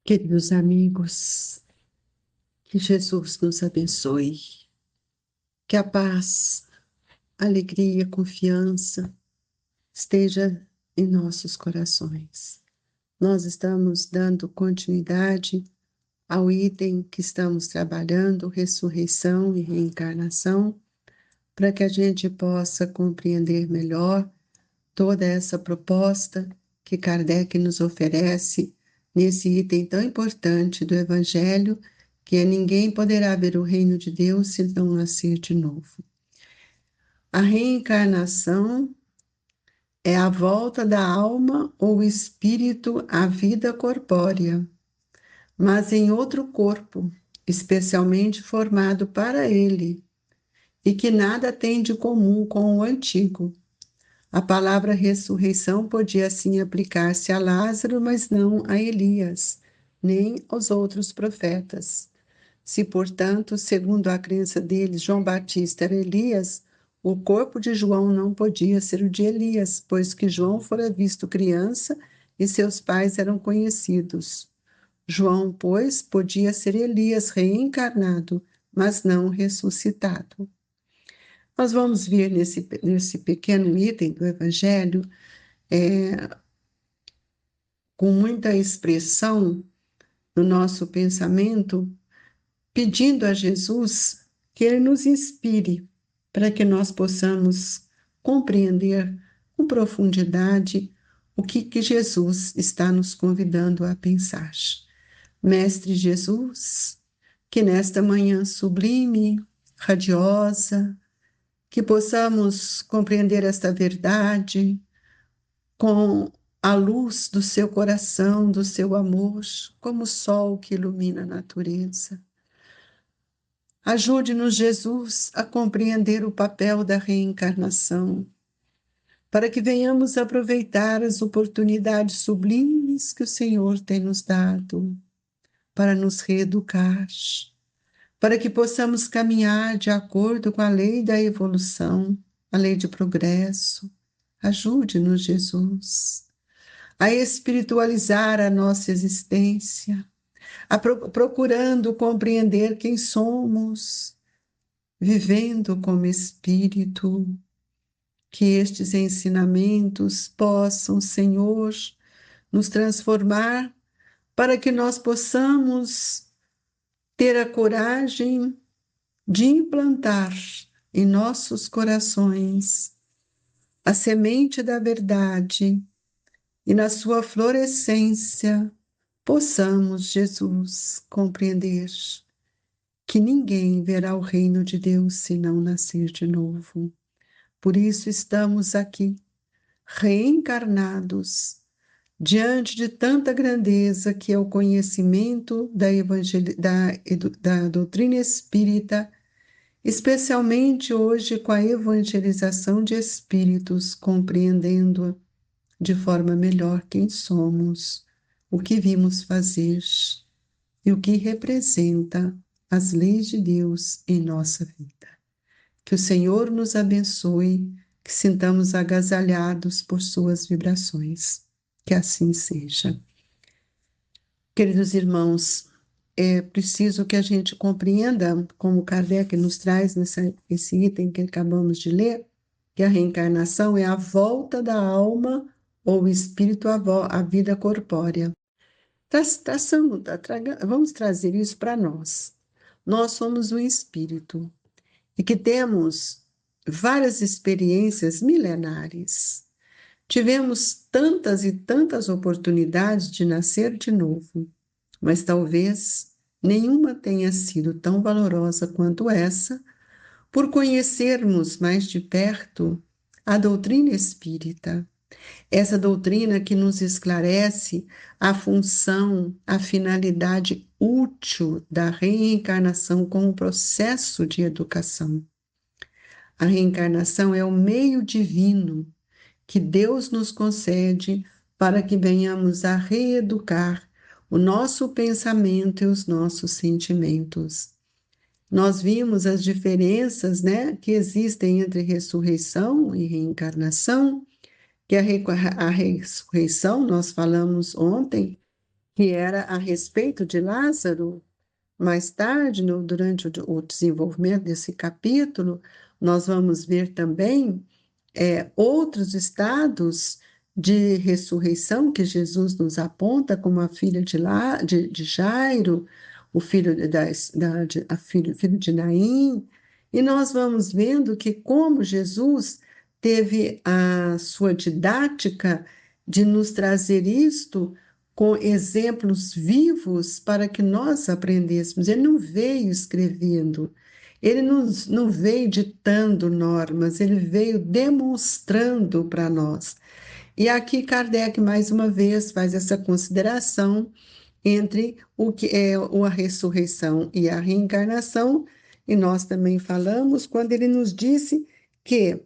Queridos amigos, que Jesus nos abençoe, que a paz, alegria, confiança esteja em nossos corações. Nós estamos dando continuidade ao item que estamos trabalhando, ressurreição e reencarnação, para que a gente possa compreender melhor toda essa proposta que Kardec nos oferece nesse item tão importante do Evangelho, que é: ninguém poderá ver o reino de Deus se não nascer de novo. A reencarnação é a volta da alma ou espírito à vida corpórea, mas em outro corpo, especialmente formado para ele, e que nada tem de comum com o antigo. A palavra ressurreição podia assim aplicar-se a Lázaro, mas não a Elias, nem aos outros profetas. Se, portanto, segundo a crença deles, João Batista era Elias, o corpo de João não podia ser o de Elias, pois que João fora visto criança e seus pais eram conhecidos. João, pois, podia ser Elias reencarnado, mas não ressuscitado. Nós vamos ver nesse pequeno item do Evangelho, com muita expressão no nosso pensamento, pedindo a Jesus que Ele nos inspire para que nós possamos compreender com profundidade o que Jesus está nos convidando a pensar. Mestre Jesus, que nesta manhã sublime, radiosa, que possamos compreender esta verdade com a luz do seu coração, do seu amor, como o sol que ilumina a natureza. Ajude-nos, Jesus, a compreender o papel da reencarnação, para que venhamos aproveitar as oportunidades sublimes que o Senhor tem nos dado para nos reeducar, para que possamos caminhar de acordo com a lei da evolução, a lei de progresso. Ajude-nos, Jesus, a espiritualizar a nossa existência, procurando compreender quem somos, vivendo como espírito. Que estes ensinamentos possam, Senhor, nos transformar para que nós possamos ter a coragem de implantar em nossos corações a semente da verdade e na sua florescência possamos, Jesus, compreender que ninguém verá o reino de Deus se não nascer de novo. Por isso estamos aqui, reencarnados, diante de tanta grandeza que é o conhecimento da doutrina espírita, especialmente hoje com a evangelização de espíritos, compreendendo de forma melhor quem somos, o que vimos fazer e o que representa as leis de Deus em nossa vida. Que o Senhor nos abençoe, que sintamos agasalhados por suas vibrações. Que assim seja. Queridos irmãos, é preciso que a gente compreenda, como Kardec nos traz nesse item que acabamos de ler, que a reencarnação é a volta da alma ou espírito à vida corpórea. Vamos trazer isso para nós. Nós somos um espírito e que temos várias experiências milenares. Tivemos tantas e tantas oportunidades de nascer de novo, mas talvez nenhuma tenha sido tão valorosa quanto essa, por conhecermos mais de perto a doutrina espírita. Essa doutrina que nos esclarece a função, a finalidade útil da reencarnação como processo de educação. A reencarnação é o meio divino que Deus nos concede para que venhamos a reeducar o nosso pensamento e os nossos sentimentos. Nós vimos as diferenças, né, que existem entre ressurreição e reencarnação, que a ressurreição, nós falamos ontem, que era a respeito de Lázaro. Mais tarde, durante o desenvolvimento desse capítulo, nós vamos ver também outros estados de ressurreição que Jesus nos aponta, como a filha de Jairo, o filho filho de Naim, e nós vamos vendo que como Jesus teve a sua didática de nos trazer isto com exemplos vivos para que nós aprendêssemos. Ele não veio escrevendo, ele não veio ditando normas, ele veio demonstrando para nós. E aqui Kardec, mais uma vez, faz essa consideração entre o que é a ressurreição e a reencarnação, e nós também falamos quando ele nos disse que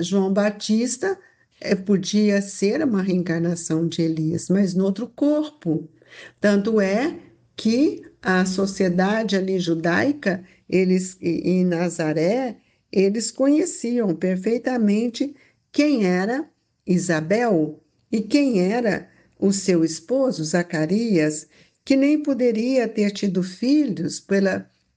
João Batista podia ser uma reencarnação de Elias, mas no outro corpo. Tanto é que a sociedade ali judaica, eles em Nazaré, eles conheciam perfeitamente quem era Isabel e quem era o seu esposo, Zacarias, que nem poderia ter tido filhos,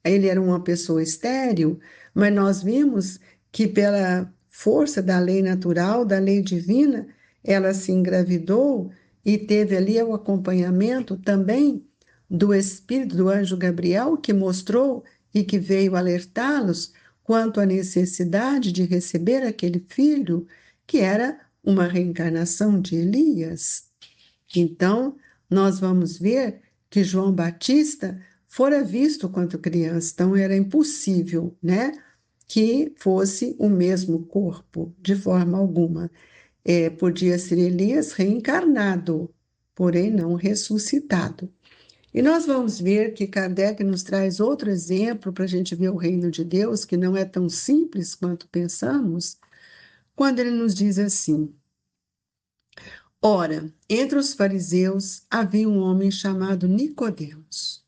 ele era uma pessoa estéril, mas nós vimos que pela força da lei natural, da lei divina, ela se engravidou e teve ali o acompanhamento também do Espírito do anjo Gabriel, que mostrou e que veio alertá-los quanto à necessidade de receber aquele filho, que era uma reencarnação de Elias. Então, nós vamos ver que João Batista fora visto quanto criança, então era impossível, né, que fosse o mesmo corpo, de forma alguma. Podia ser Elias reencarnado, porém não ressuscitado. E nós vamos ver que Kardec nos traz outro exemplo para a gente ver o reino de Deus, que não é tão simples quanto pensamos, quando ele nos diz assim: ora, entre os fariseus havia um homem chamado Nicodemos,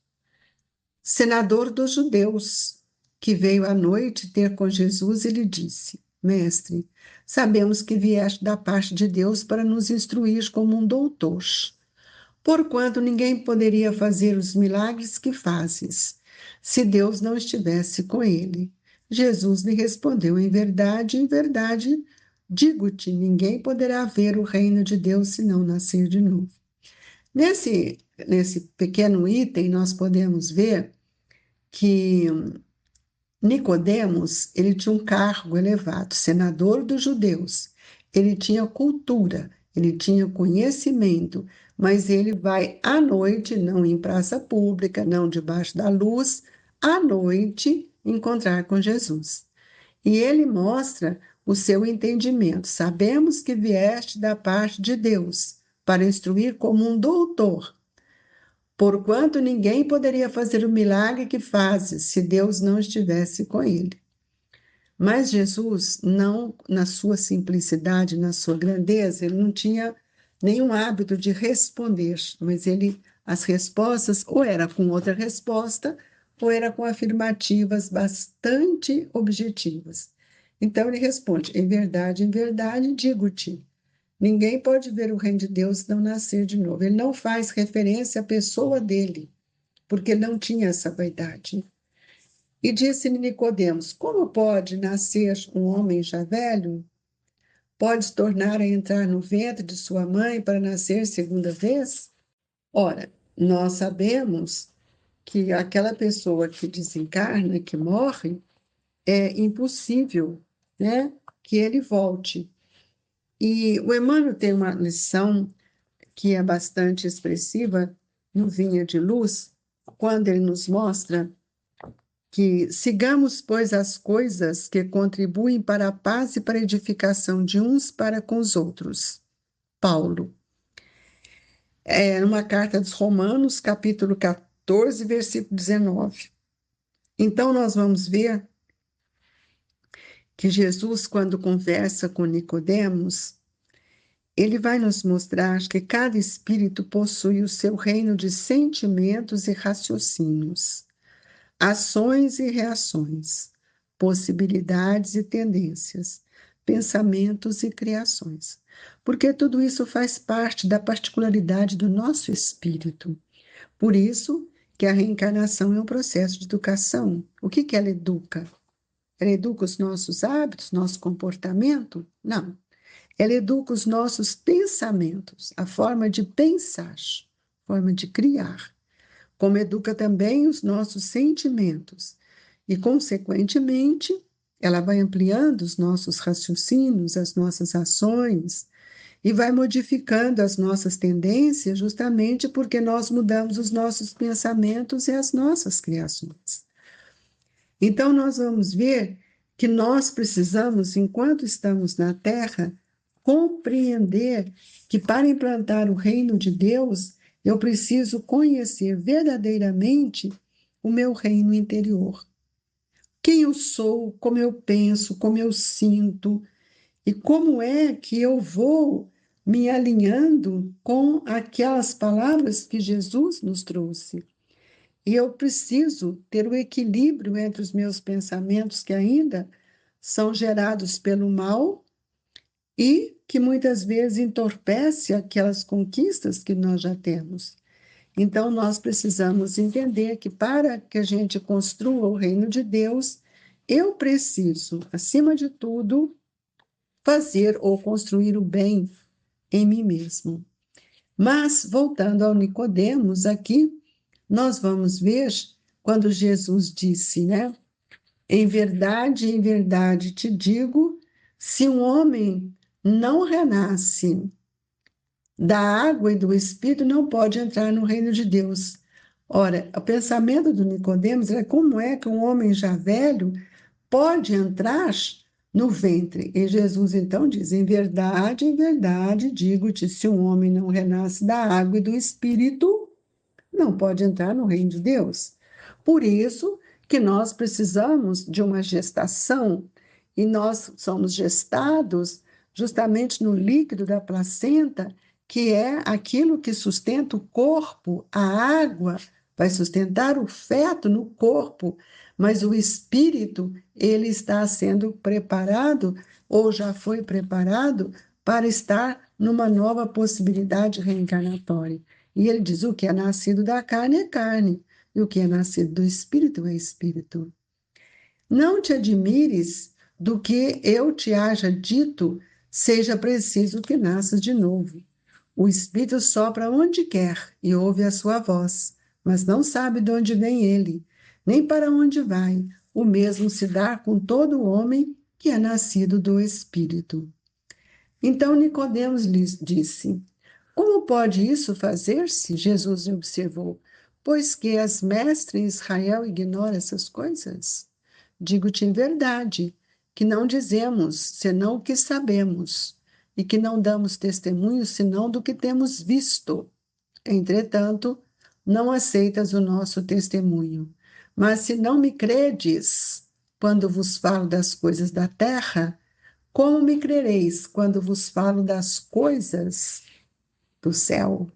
senador dos judeus, que veio à noite ter com Jesus e lhe disse: Mestre, sabemos que vieste da parte de Deus para nos instruir como um doutor, porquanto ninguém poderia fazer os milagres que fazes, se Deus não estivesse com ele. Jesus lhe respondeu: em verdade, digo-te, ninguém poderá ver o reino de Deus se não nascer de novo. Nesse pequeno item, nós podemos ver que Nicodemos, ele tinha um cargo elevado, senador dos judeus. Ele tinha cultura, ele tinha conhecimento, mas ele vai à noite, não em praça pública, não debaixo da luz, à noite encontrar com Jesus. E ele mostra o seu entendimento. Sabemos que vieste da parte de Deus para instruir como um doutor, porquanto ninguém poderia fazer o milagre que fazes se Deus não estivesse com ele. Mas Jesus, não na sua simplicidade, na sua grandeza, ele não tinha nenhum hábito de responder, mas as respostas ou era com outra resposta ou era com afirmativas bastante objetivas. Então ele responde: em verdade, digo-te, ninguém pode ver o reino de Deus se não nascer de novo. Ele não faz referência à pessoa dele, porque ele não tinha essa vaidade. E disse-lhe Nicodemos: como pode nascer um homem já velho? Pode tornar a entrar no ventre de sua mãe para nascer segunda vez? Ora, nós sabemos que aquela pessoa que desencarna, que morre, é impossível, né, que ele volte. E o Emmanuel tem uma lição que é bastante expressiva no Vinha de Luz, quando ele nos mostra que sigamos, pois, as coisas que contribuem para a paz e para a edificação de uns para com os outros. Paulo. Numa carta dos Romanos, capítulo 14, versículo 19. Então, nós vamos ver que Jesus, quando conversa com Nicodemos, ele vai nos mostrar que cada espírito possui o seu reino de sentimentos e raciocínios, ações e reações, possibilidades e tendências, pensamentos e criações. Porque tudo isso faz parte da particularidade do nosso espírito. Por isso que a reencarnação é um processo de educação. O que que ela educa? Ela educa os nossos hábitos, nosso comportamento? Não. Ela educa os nossos pensamentos, a forma de pensar, forma de criar, como educa também os nossos sentimentos. E, consequentemente, ela vai ampliando os nossos raciocínios, as nossas ações, e vai modificando as nossas tendências, justamente porque nós mudamos os nossos pensamentos e as nossas criações. Então, nós vamos ver que nós precisamos, enquanto estamos na Terra, compreender que para implantar o reino de Deus, eu preciso conhecer verdadeiramente o meu reino interior. Quem eu sou, como eu penso, como eu sinto, e como é que eu vou me alinhando com aquelas palavras que Jesus nos trouxe. E eu preciso ter o equilíbrio entre os meus pensamentos que ainda são gerados pelo mal e que muitas vezes entorpece aquelas conquistas que nós já temos. Então, nós precisamos entender que para que a gente construa o reino de Deus, eu preciso, acima de tudo, fazer ou construir o bem em mim mesmo. Mas, voltando ao Nicodemos, aqui, nós vamos ver quando Jesus disse, né? Em verdade te digo, se um homem não renasce da água e do Espírito, não pode entrar no reino de Deus. Ora, o pensamento do Nicodemos é como é que um homem já velho pode entrar no ventre. E Jesus então diz: em verdade, digo-te, se um homem não renasce da água e do Espírito, não pode entrar no reino de Deus. Por isso que nós precisamos de uma gestação, e nós somos gestados justamente no líquido da placenta, que é aquilo que sustenta o corpo, a água vai sustentar o feto no corpo, mas o espírito, ele está sendo preparado, ou já foi preparado, para estar numa nova possibilidade reencarnatória. E ele diz: o que é nascido da carne é carne, e o que é nascido do espírito é espírito. Não te admires do que eu te haja dito, seja preciso que nasças de novo. O espírito sopra onde quer e ouve a sua voz, mas não sabe de onde vem ele, nem para onde vai. O mesmo se dá com todo homem que é nascido do espírito. Então Nicodemos lhes disse: como pode isso fazer-se? Jesus observou: pois que és mestre em Israel ignora essas coisas? Digo-te em verdade, que não dizemos senão o que sabemos, e que não damos testemunho senão do que temos visto. Entretanto, não aceitas o nosso testemunho. Mas se não me credes, quando vos falo das coisas da terra, como me crereis quando vos falo das coisas do céu?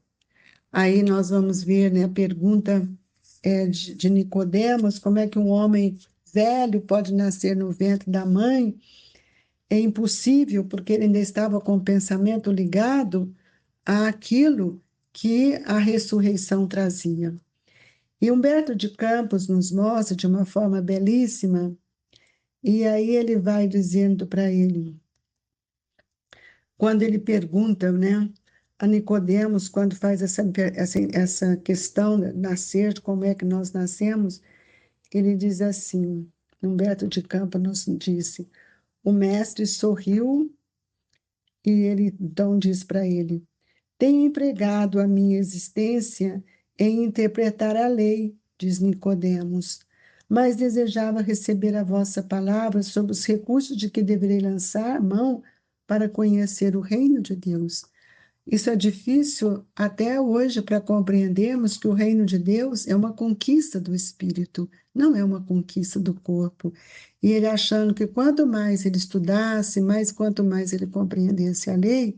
Aí nós vamos ver, né, a pergunta de Nicodemos: como é que um homem velho pode nascer no ventre da mãe? É impossível, porque ele ainda estava com o pensamento ligado àquilo que a ressurreição trazia. E Humberto de Campos nos mostra de uma forma belíssima, e aí ele vai dizendo para ele, quando ele pergunta, né, a Nicodemos, quando faz essa questão de nascer, como é que nós nascemos, ele diz assim, Humberto de Campos nos disse: o mestre sorriu e ele então diz para ele: tenho empregado a minha existência em interpretar a lei, diz Nicodemos, mas desejava receber a vossa palavra sobre os recursos de que deverei lançar mão para conhecer o reino de Deus. Isso é difícil até hoje para compreendermos que o reino de Deus é uma conquista do espírito, não é uma conquista do corpo. E ele achando que quanto mais ele estudasse, mais quanto mais ele compreendesse a lei,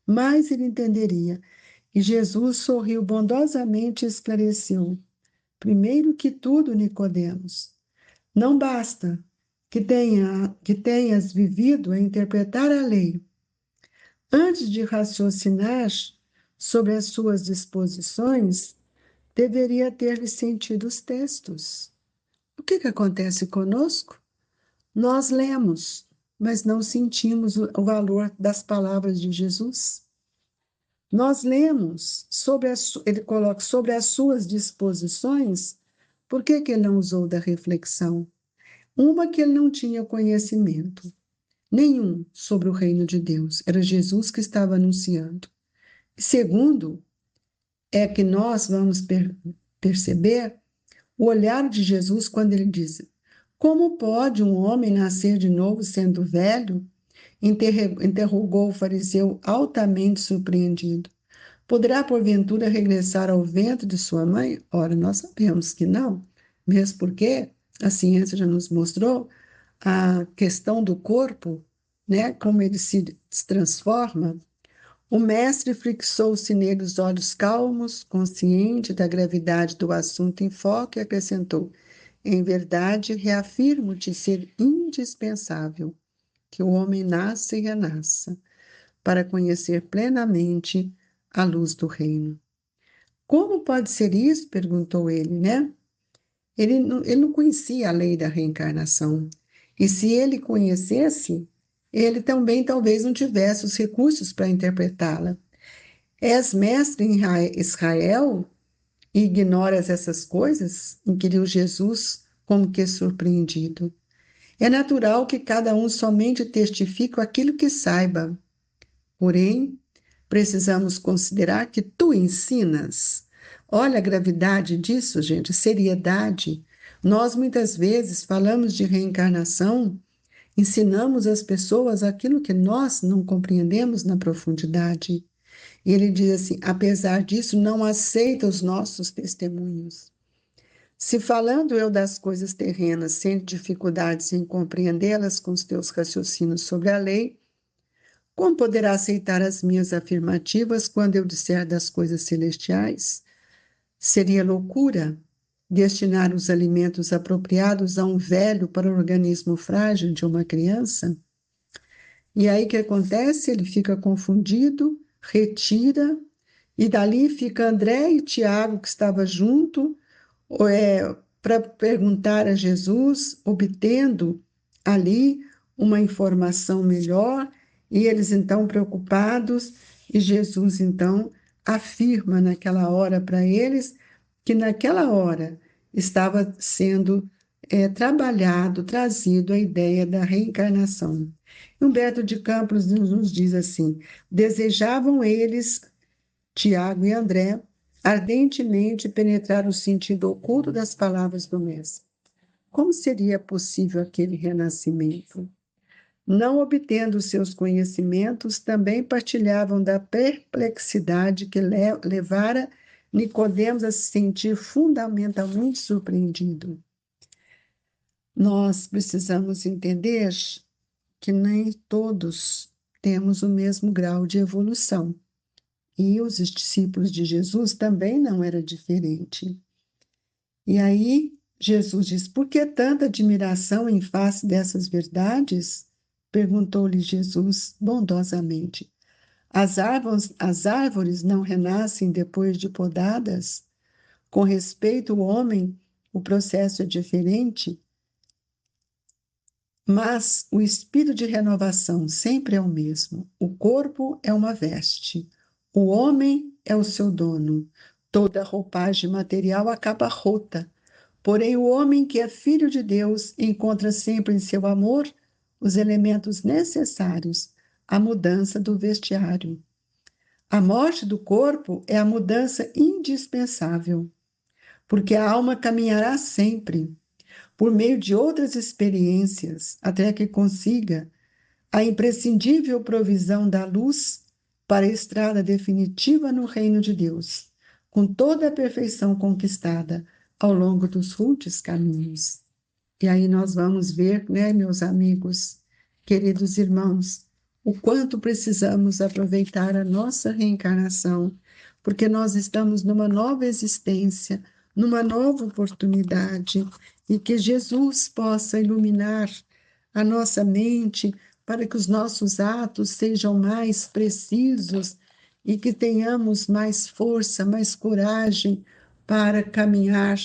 mais ele entenderia. E Jesus sorriu bondosamente e esclareceu: primeiro que tudo, Nicodemos, não basta que tenhas vivido a interpretar a lei, antes de raciocinar sobre as suas disposições, deveria ter sentido os textos. O que acontece conosco? Nós lemos, mas não sentimos o valor das palavras de Jesus. Nós lemos ele coloca sobre as suas disposições, por que ele não usou da reflexão? Uma, que ele não tinha conhecimento nenhum sobre o reino de Deus, era Jesus que estava anunciando. Segundo, é que nós vamos perceber o olhar de Jesus quando ele diz: como pode um homem nascer de novo sendo velho? Interrogou o fariseu altamente surpreendido. Poderá, porventura, regressar ao ventre de sua mãe? Ora, nós sabemos que não, mesmo porque a ciência já nos mostrou a questão do corpo, né, como ele se transforma. O mestre fixou-se nele os olhos calmos, consciente da gravidade do assunto em foco, e acrescentou: em verdade, reafirmo-te ser indispensável que o homem nasça e renasça, para conhecer plenamente a luz do reino. Como pode ser isso? Perguntou ele, né? Ele não conhecia a lei da reencarnação. E se ele conhecesse, ele também talvez não tivesse os recursos para interpretá-la. És mestre em Israel e ignoras essas coisas? Inquiriu Jesus, como que surpreendido. É natural que cada um somente testifique aquilo que saiba. Porém, precisamos considerar que tu ensinas. Olha a gravidade disso, gente, seriedade. Nós muitas vezes falamos de reencarnação, ensinamos às pessoas aquilo que nós não compreendemos na profundidade. E ele diz assim: apesar disso, não aceita os nossos testemunhos. Se falando eu das coisas terrenas, sem dificuldades em compreendê-las com os teus raciocínios sobre a lei, como poderá aceitar as minhas afirmativas quando eu disser das coisas celestiais? Seria loucura destinar os alimentos apropriados a um velho para o organismo frágil de uma criança? E aí o que acontece? Ele fica confundido, retira, e dali fica André e Tiago, que estava junto, para perguntar a Jesus, obtendo ali uma informação melhor, e eles então preocupados, e Jesus então afirma naquela hora para eles que naquela hora estava sendo trabalhado, trazido a ideia da reencarnação. Humberto de Campos nos diz assim: desejavam eles, Tiago e André, ardentemente penetrar o sentido oculto das palavras do Mestre. Como seria possível aquele renascimento? Não obtendo seus conhecimentos, também partilhavam da perplexidade que levara Nicodemos a se sentir fundamentalmente surpreendido. Nós precisamos entender que nem todos temos o mesmo grau de evolução. E os discípulos de Jesus também não era diferente. E aí Jesus diz: por que tanta admiração em face dessas verdades? Perguntou-lhe Jesus bondosamente. As árvores não renascem depois de podadas? Com respeito ao homem, o processo é diferente, mas o espírito de renovação sempre é o mesmo. O corpo é uma veste, o homem é o seu dono. Toda roupagem material acaba rota. Porém, o homem que é filho de Deus encontra sempre em seu amor os elementos necessários à mudança do vestiário. A morte do corpo é a mudança indispensável, porque a alma caminhará sempre, por meio de outras experiências, até que consiga a imprescindível provisão da luz para a estrada definitiva no reino de Deus, com toda a perfeição conquistada ao longo dos rudes caminhos. E aí nós vamos ver, né, meus amigos, queridos irmãos, o quanto precisamos aproveitar a nossa reencarnação, porque nós estamos numa nova existência, numa nova oportunidade, e que Jesus possa iluminar a nossa mente, para que os nossos atos sejam mais precisos e que tenhamos mais força, mais coragem para caminhar,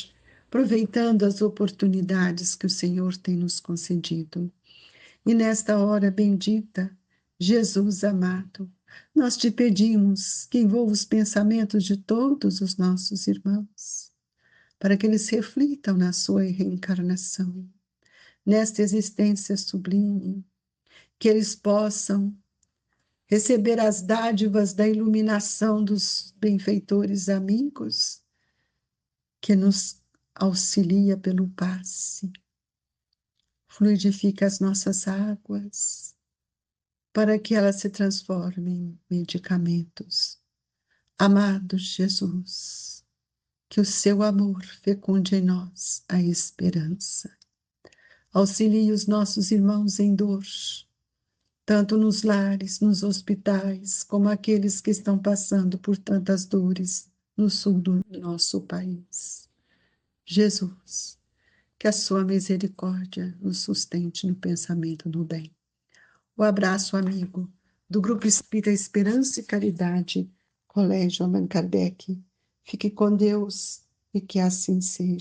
aproveitando as oportunidades que o Senhor tem nos concedido. E nesta hora bendita, Jesus amado, nós te pedimos que envolva os pensamentos de todos os nossos irmãos, para que eles reflitam na sua reencarnação, nesta existência sublime, que eles possam receber as dádivas da iluminação dos benfeitores amigos, que nos auxilia pelo passe, fluidifica as nossas águas, para que elas se transformem em medicamentos. Amado Jesus, que o seu amor fecunde em nós a esperança. Auxilie os nossos irmãos em dor, tanto nos lares, nos hospitais, como aqueles que estão passando por tantas dores no sul do nosso país. Jesus, que a sua misericórdia nos sustente no pensamento do bem. O abraço amigo do Grupo Espírita Esperança e Caridade, Colégio Allan Kardec. Fique com Deus e que assim seja.